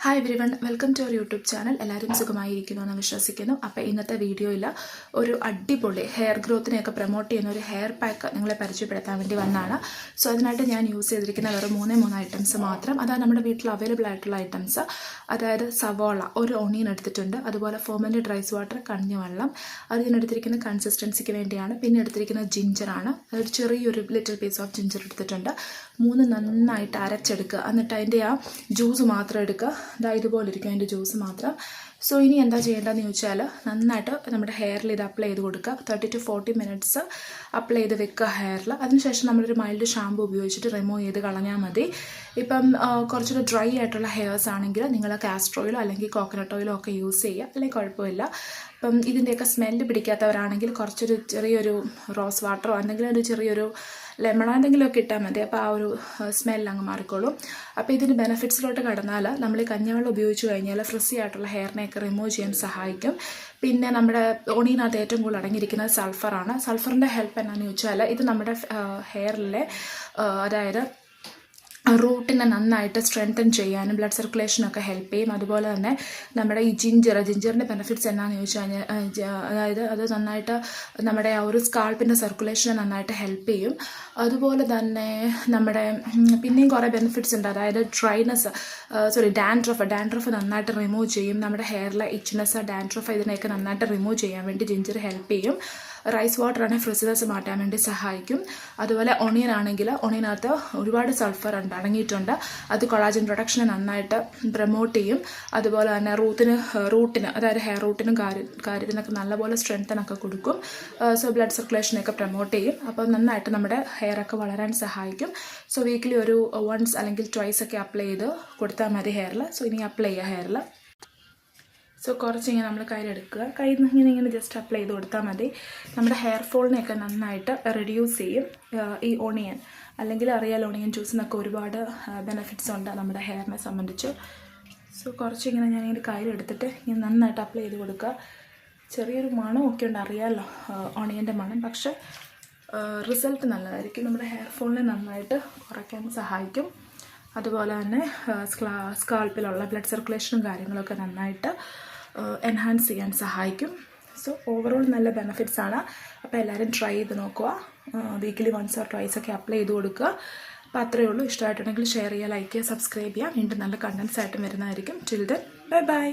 Hi everyone, welcome to our YouTube channel. എല്ലാവരും സുഖമായിരിക്കുമെന്ന് വിശ്വസിക്കുന്നു. അപ്പോൾ ഇന്നത്തെ വീഡിയോയിൽ ഒരു അടിപൊളി ഹെയർ ഗ്രോത്തിനെയൊക്കെ പ്രൊമോട്ട് ചെയ്യുന്ന ഒരു ഹെയർ പാക്ക് നിങ്ങളെ പരിചയപ്പെടുത്താൻ വേണ്ടി വന്നതാണ്. സോ അതിനായിട്ട് ഞാൻ യൂസ് ചെയ്തിരിക്കുന്ന വേറെ മൂന്ന് ഐറ്റംസ് മാത്രം. അതാണ് നമ്മുടെ വീട്ടിൽ അവൈലബിൾ ആയിട്ടുള്ള ഐറ്റംസ്. അതായത് സവോള, ഒരു ഓണിയൻ എടുത്തിട്ടുണ്ട്, അതുപോലെ ഫെർമെൻറ്റഡ് റൈസ് വാട്ടർ, കഞ്ഞിവെള്ളം, അത് ഞാൻ എടുത്തിരിക്കുന്ന കൺസിസ്റ്റൻസിക്ക് വേണ്ടിയാണ്. പിന്നെ എടുത്തിരിക്കുന്നത് ജിഞ്ചറാണ്, ഒരു ചെറിയൊരു ലിറ്റിൽ പീസ് ഓഫ് ജിഞ്ചർ എടുത്തിട്ടുണ്ട്. മൂന്ന് നന്നായിട്ട് അരച്ചെടുക്കുക, എന്നിട്ട് അതിൻ്റെ ആ ജ്യൂസ് മാത്രം എടുക്കുക. ഇതുപോലെ ഇരിക്കും അതിൻ്റെ ജ്യൂസ് മാത്രം. സോ ഇനി എന്താ ചെയ്യേണ്ടതെന്ന് ചോദിച്ചാൽ, നന്നായിട്ട് നമ്മുടെ ഹെയറിൽ ഇത് അപ്ലൈ ചെയ്ത് കൊടുക്കുക. 30 to 40 minutes അപ്ലൈ ചെയ്ത് വെക്കുക ഹെയറിൽ. അതിനുശേഷം നമ്മളൊരു മൈൽഡ് ഷാമ്പു ഉപയോഗിച്ചിട്ട് റിമൂവ് ചെയ്ത് കളഞ്ഞാൽ മതി. ഇപ്പം കുറച്ചുകൂടെ ഡ്രൈ ആയിട്ടുള്ള ഹെയർസ് ആണെങ്കിൽ നിങ്ങൾ കാസ്റ്റർ ഓയിലോ അല്ലെങ്കിൽ കോക്കനട്ട് ഓയിലോ ഒക്കെ യൂസ് ചെയ്യുക, അല്ലെങ്കിൽ കുഴപ്പമില്ല. ഇപ്പം ഇതിൻ്റെയൊക്കെ സ്മെല്ല് പിടിക്കാത്തവരാണെങ്കിൽ കുറച്ചൊരു ചെറിയൊരു റോസ് വാട്ടറോ എന്തെങ്കിലും ഒരു ചെറിയൊരു ലെമണോ എന്തെങ്കിലുമൊക്കെ ഇട്ടാൽ മതി. അപ്പോൾ ആ ഒരു സ്മെല്ല് അങ്ങ് മാറിക്കോളും. അപ്പോൾ ഇതിൻ്റെ ബെനിഫിറ്റ്സിലോട്ട് കടന്നാൽ, നമ്മൾ ഈ കഞ്ഞിവെള്ളം ഉപയോഗിച്ച് കഴിഞ്ഞാൽ ഫ്രിസി ആയിട്ടുള്ള ഹെയറിനെയൊക്കെ റിമൂവ് ചെയ്യാൻ സഹായിക്കും. പിന്നെ നമ്മുടെ ഓണിയനകത്ത് ഏറ്റവും കൂടുതൽ അടങ്ങിയിരിക്കുന്നത് സൾഫറാണ്. സൾഫറിൻ്റെ ഹെൽപ്പ് എന്നാന്ന് ചോദിച്ചാൽ, ഇത് നമ്മുടെ ഹെയറിലെ അതായത് റൂട്ടിനെ നന്നായിട്ട് സ്ട്രെങ്തൻ ചെയ്യാനും ബ്ലഡ് സർക്കുലേഷനൊക്കെ ഹെൽപ്പ് ചെയ്യും. അതുപോലെ തന്നെ നമ്മുടെ ഈ ജിഞ്ചറിൻ്റെ ബെനിഫിറ്റ്സ് എന്നാന്ന് ചോദിച്ചു കഴിഞ്ഞാൽ, അതായത് അത് നന്നായിട്ട് നമ്മുടെ ആ ഒരു സ്കാൾപ്പിൻ്റെ സർക്കുലേഷനെ നന്നായിട്ട് ഹെൽപ്പ് ചെയ്യും. അതുപോലെ തന്നെ നമ്മുടെ പിന്നെയും കുറേ ബെനിഫിറ്റ്സ് ഉണ്ട്. അതായത് ഡാൻഡ്രഫ് നന്നായിട്ട് റിമൂവ് ചെയ്യും. നമ്മുടെ ഹെയറിലെ ഇച്ച്നെസ്, ഡാൻഡ്രഫ് ഇതിനെയൊക്കെ നന്നായിട്ട് റിമൂവ് ചെയ്യാൻ വേണ്ടി ജിഞ്ചർ ഹെൽപ്പ് ചെയ്യും. റൈസ് വാട്ടർ ആണെങ്കിൽ ഫ്രിസിനെസ് മാറ്റാൻ വേണ്ടി സഹായിക്കും. അതുപോലെ ഒണിയൻ ആണെങ്കിൽ, ഒണിയനകത്ത് ഒരുപാട് സൾഫർ അടങ്ങിയിട്ടുണ്ട്. അത് കൊളാജൻ പ്രൊഡക്ഷനെ നന്നായിട്ട് പ്രൊമോട്ട് ചെയ്യും. അതുപോലെ തന്നെ റൂട്ടിന് അതായത് ഹെയർ റൂട്ടിനും കാര്യത്തിനൊക്കെ നല്ലപോലെ സ്ട്രെങ്തനൊക്കെ കൊടുക്കും. സോ ബ്ലഡ് സർക്കുലേഷനൊക്കെ പ്രൊമോട്ട് ചെയ്യും. അപ്പോൾ നന്നായിട്ട് നമ്മുടെ ഹെയറൊക്കെ വളരാൻ സഹായിക്കും. സോ വീക്കിലി ഒരു വൺസ് അല്ലെങ്കിൽ ട്വൈസ് ഒക്കെ അപ്ലൈ ചെയ്ത് കൊടുത്താൽ മതി ഹെയറിൽ. സോ ഇനി അപ്ലൈ ചെയ്യുക ഹെയറിൽ. സോ കുറച്ചിങ്ങനെ നമ്മൾ കയ്യിലെടുക്കുക, കയ്യിൽ നിന്ന് ഇങ്ങനെ ജസ്റ്റ് അപ്ലൈ ചെയ്ത് കൊടുത്താൽ മതി. നമ്മുടെ ഹെയർ ഫോളിനെയൊക്കെ നന്നായിട്ട് റെഡ്യൂസ് ചെയ്യും ഈ ഓണിയൻ. അല്ലെങ്കിൽ അറിയാലോ, ഓണിയൻ ജ്യൂസിനൊക്കെ ഒരുപാട് ബെനിഫിറ്റ്സ് ഉണ്ട് നമ്മുടെ ഹെയറിനെ സംബന്ധിച്ച്. സോ കുറച്ചിങ്ങനെ ഞാനിങ്ങനെ കയ്യിലെടുത്തിട്ട് ഇങ്ങനെ നന്നായിട്ട് അപ്ലൈ ചെയ്ത് കൊടുക്കുക. ചെറിയൊരു മണമൊക്കെ ഉണ്ട്, അറിയാമല്ലോ ഓണിയൻ്റെ മണം, പക്ഷേ റിസൾട്ട് നല്ലതായിരിക്കും. നമ്മുടെ ഹെയർ ഫോളിനെ നന്നായിട്ട് കുറയ്ക്കാൻ സഹായിക്കും. അതുപോലെ തന്നെ സ്കാൾപ്പിലുള്ള ബ്ലഡ് സർക്കുലേഷനും കാര്യങ്ങളൊക്കെ നന്നായിട്ട് എൻഹാൻസ് ചെയ്യാൻ സഹായിക്കും. സോ ഓവറോൾ നല്ല ബെനിഫിറ്റ്സ് ആണ്. അപ്പോൾ എല്ലാവരും ട്രൈ ചെയ്ത് നോക്കുക. വീക്കിലി വൺസ് ഓർ ട്വൈസ് ഒക്കെ അപ്ലൈ ചെയ്ത് കൊടുക്കുക. അപ്പോൾ അത്രയേ ഉള്ളൂ. ഇഷ്ടമായിട്ടുണ്ടെങ്കിൽ ഷെയർ ചെയ്യുക, ലൈക്ക് ചെയ്യുക, സബ്സ്ക്രൈബ് ചെയ്യുക. വീണ്ടും നല്ല കണ്ടൻസ് ആയിട്ടും വരുന്നതായിരിക്കും. Till then bye bye.